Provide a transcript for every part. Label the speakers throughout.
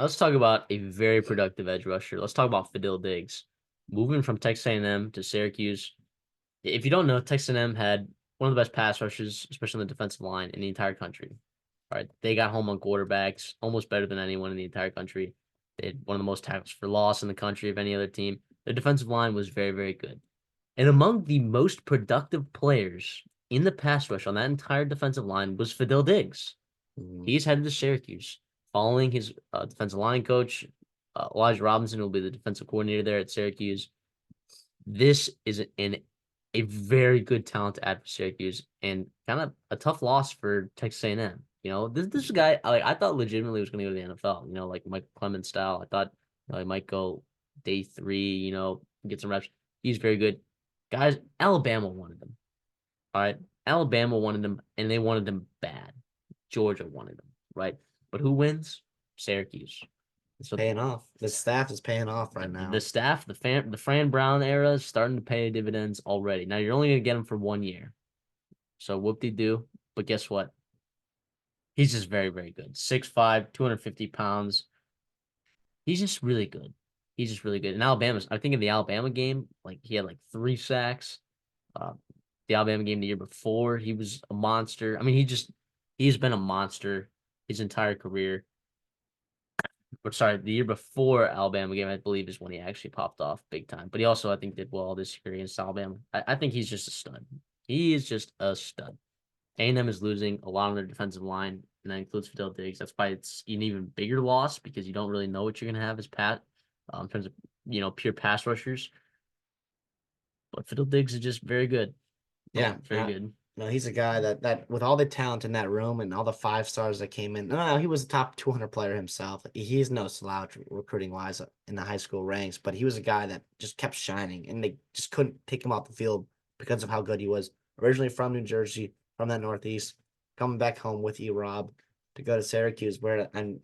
Speaker 1: Let's talk about a very productive edge rusher. Let's talk about Fadil Diggs. Moving from Texas A&M to Syracuse. If you don't know, Texas A&M had one of the best pass rushers, especially on the defensive line, in the entire country. All right, they got home on quarterbacks, almost better than anyone in the entire country. They had one of the most tackles for loss in the country of any other team. Their defensive line was very, very good. And among the most productive players in the pass rush on that entire defensive line was Fadil Diggs.
Speaker 2: Mhm.
Speaker 1: He's headed to Syracuse, following his defensive line coach. Elijah Robinson will be the defensive coordinator there at Syracuse. This is a very good talent to add for Syracuse, and kind of a tough loss for Texas A&M. This is a guy I thought legitimately was going to go to the NFL. Like Mike Clemens style. I thought he might go day 3. Get some reps. He's very good. Guys, Alabama wanted him. All right, Alabama wanted him, and they wanted him bad. Georgia wanted him, right? But who wins? Syracuse. So
Speaker 2: Paying off. The staff is paying off right
Speaker 1: the
Speaker 2: now.
Speaker 1: staff, the Fran Brown era is starting to pay dividends already. Now you're only gonna get him for 1 year, so whoop de doo. But guess what? He's just very, very good. 6'5", 250 pounds. He's just really good. He's just really good. In Alabama, I think in the Alabama game, like he had like 3 sacks. Uh, the Alabama game the year before, he was a monster. I mean, he's been a monster his entire career. Or sorry, the year before Alabama game, I believe, is when he actually popped off big time. But he also, I think, did well this year against Alabama. I think he's just a stud. He is just a stud. A&M is losing a lot on their defensive line, and that includes Fidel Diggs. That's why it's an even bigger loss because you don't really know what you're going to have as in terms of pure pass rushers. But Fidel Diggs is just very good.
Speaker 2: Yeah,
Speaker 1: Very good.
Speaker 2: no, he's a guy that with all the talent in that room and all the 5 stars that came in. No, he was a top 200 player himself. He's no slouch recruiting wise in the high school ranks, but he was a guy that just kept shining, and they just couldn't take him off the field because of how good he was. Originally from New Jersey, from that Northeast, coming back home with E-Rob to go to Syracuse, where and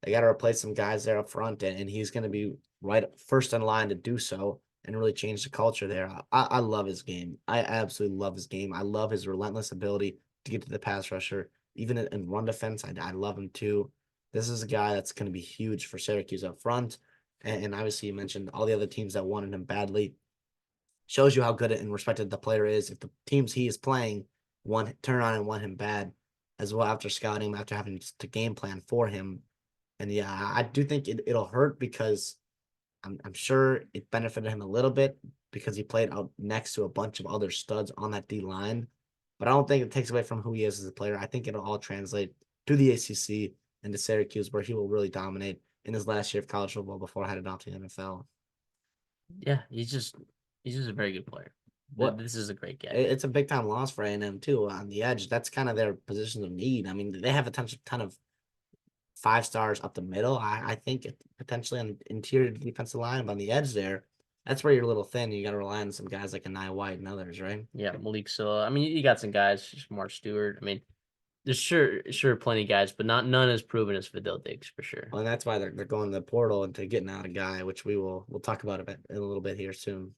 Speaker 2: they got to replace some guys there up front, and he's going to be right first in line to do so and really change the culture there. I love his game. I absolutely love his game. I love his relentless ability to get to the pass rusher. Even in run defense, I love him too. This is a guy that's going to be huge for Syracuse up front. And obviously, you mentioned all the other teams that wanted him badly. Shows you how good and respected the player is. If the teams he is playing turn on and want him bad, as well after scouting him, after having to game plan for him, and yeah, I do think it'll hurt because I'm sure it benefited him a little bit because he played out next to a bunch of other studs on that D line. But I don't think it takes away from who he is as a player. I think it'll all translate to the ACC and to Syracuse, where he will really dominate in his last year of college football before heading off to the NFL.
Speaker 1: Yeah, he's just a very good player.
Speaker 2: What
Speaker 1: This is a great get.
Speaker 2: it's a big time loss for A&M too on the edge. That's kind of their position of need. I mean, they have a ton of 5 stars up the middle. I think potentially on the interior defensive line, but on the edge there, that's where you're a little thin. You got to rely on some guys like Anaya White and others, right?
Speaker 1: Yeah, Malik Silla. I mean, you got some guys, Mark Stewart. I mean, there's sure plenty of guys, but not none as proven as Fidel Diggs for sure.
Speaker 2: Well, and that's why they're going to the portal and to getting out a guy, which we'll talk about a bit in a little bit here soon.